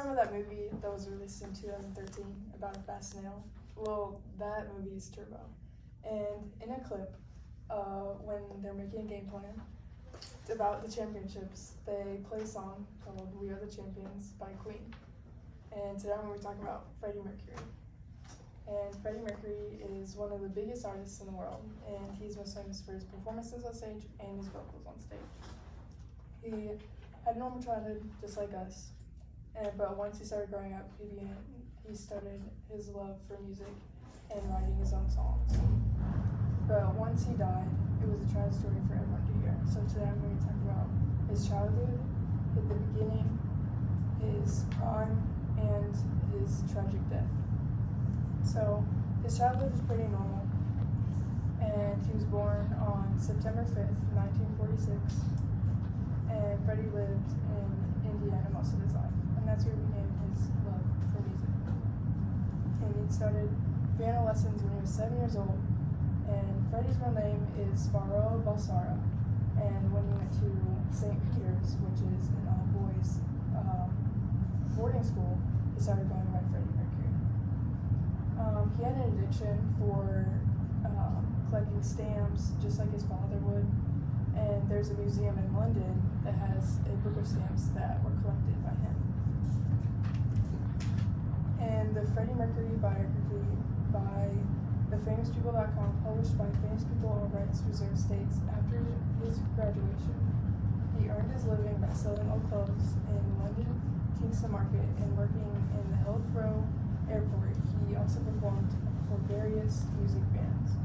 remember that movie that was released in 2013 about a fast snail? Well, that movie is Turbo. And in a clip, when they're making a game plan about the championships, they play a song called We Are the Champions by Queen. And today I'm going to be talking about Freddie Mercury. And Freddie Mercury is one of the biggest artists in the world, and he's most famous for his performances on stage and his vocals on stage. He had a normal childhood, just like us, but once he started growing up, he started his love for music and writing his own songs. But once he died, it was a tragic story for everyone to hear. So today I'm going to talk about his childhood, at the beginning, his prime, and his tragic death. So his childhood was pretty normal, and he was born on September 5th, 1946, and Freddie lived in Indiana most of his life, and that's where he began his love for music. And he started piano lessons when he was 7 years old, and Freddie's real name is Faro Balsara, and when he went to St. Peter's, which is an all-boys boarding school, he started going by Freddie Mercury. He had an addiction for collecting stamps, just like his father would, and there's a museum in London that has a book of stamps that were collected by him. And the Freddie Mercury biography by thefamouspeople.com, published by Famous People All Rights Reserved, states after his graduation, he earned his living by selling old clothes in London Kingston Market and working in the Heathrow Airport. He also performed for various music bands.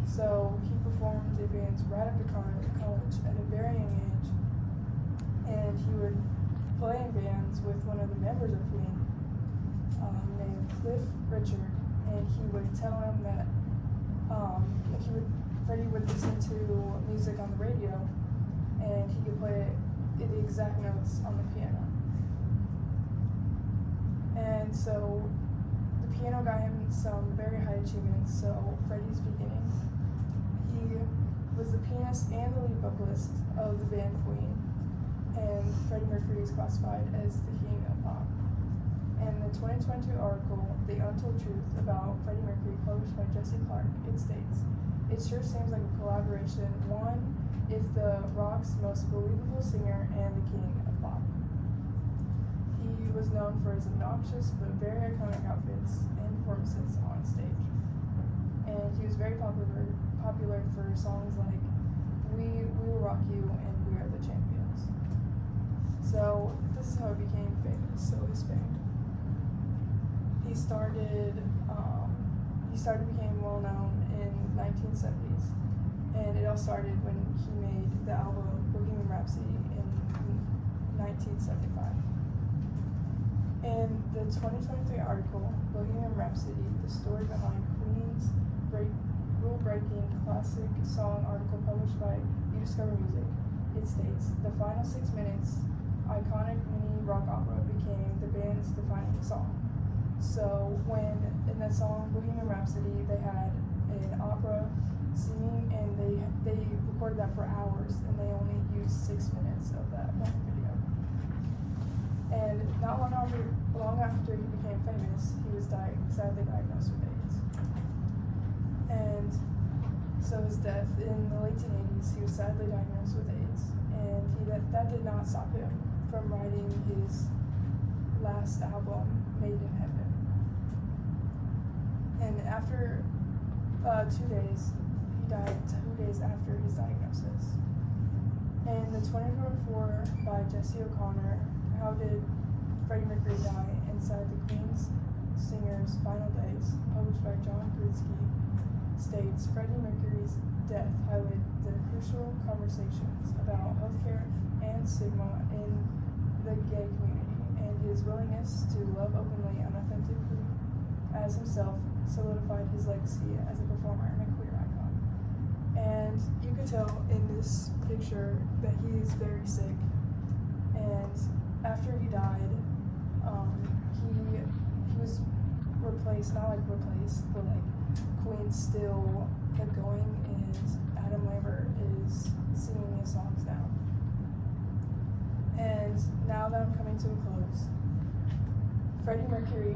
So he performed in bands right after college at a very young age, and he would play in bands with one of the members of Queen named Cliff Richard, and he would tell him that Freddie would listen to music on the radio, and he could play the exact notes on the piano. And so the piano got him some very high achievements. So Freddie's beginning, he was the pianist and the lead vocalist of the band Queen, and Freddie Mercury is classified as the king of pop. In the 2022 article, The Untold Truth About Freddie Mercury, published by Jesse Clark, it states, "It sure seems like a collaboration, one, if the rock's most believable singer and the king of pop." He was known for his obnoxious but very iconic outfits and performances on stage. And he was very popular for songs like We Will Rock You and We Are the Champions. So this is how he became famous, so his fame. He became well known in 1970s, and it all started when he made the album Bohemian Rhapsody in 1975. In the 2023 article, Bohemian Rhapsody, the story behind Queen's rule-breaking classic song article published by You Discover Music, it states, "The final 6 minutes iconic mini rock opera became the band's defining song." So when, in that song, Bohemian Rhapsody, they had an opera singing, and they recorded that for hours, and they only used 6 minutes of that one video. And not long after he became famous, he was sadly diagnosed with AIDS. And so his death in the late 1880s, he was sadly diagnosed with AIDS, and that did not stop him from writing his last album, Made in Heaven. And after 2 days, he died 2 days after his diagnosis. In the 2024 by Jesse O'Connor, How Did Freddie Mercury Die Inside the Queen's Singer's Final Days, published by John Grudsky, states Freddie Mercury's death highlighted the crucial conversations about healthcare and stigma in the gay community, and his willingness to love openly and authentically as himself solidified his legacy as a performer and a queer icon. And you could tell in this picture that he is very sick, and after he died, he was replaced, not like replaced, but like Queen still kept going, and Adam Lambert is singing songs now. And now that I'm coming to a close, Freddie Mercury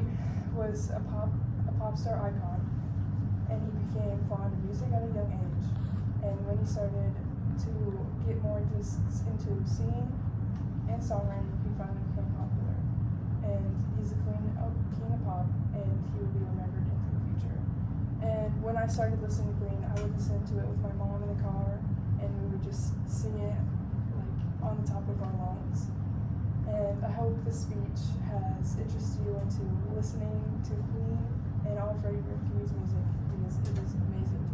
was a pop star icon, and he became fond of music at a young age. And when he started to get more into singing and songwriting, he finally became popular. And he's a king of pop, and he will be remembered into the future. And when I started listening to Queen, I would listen to it with my mom in the car, and we would just sing it like on the top of our lungs. And I hope this speech has interested you into listening to Queen and all Freddie Mercury's music, because it is amazing.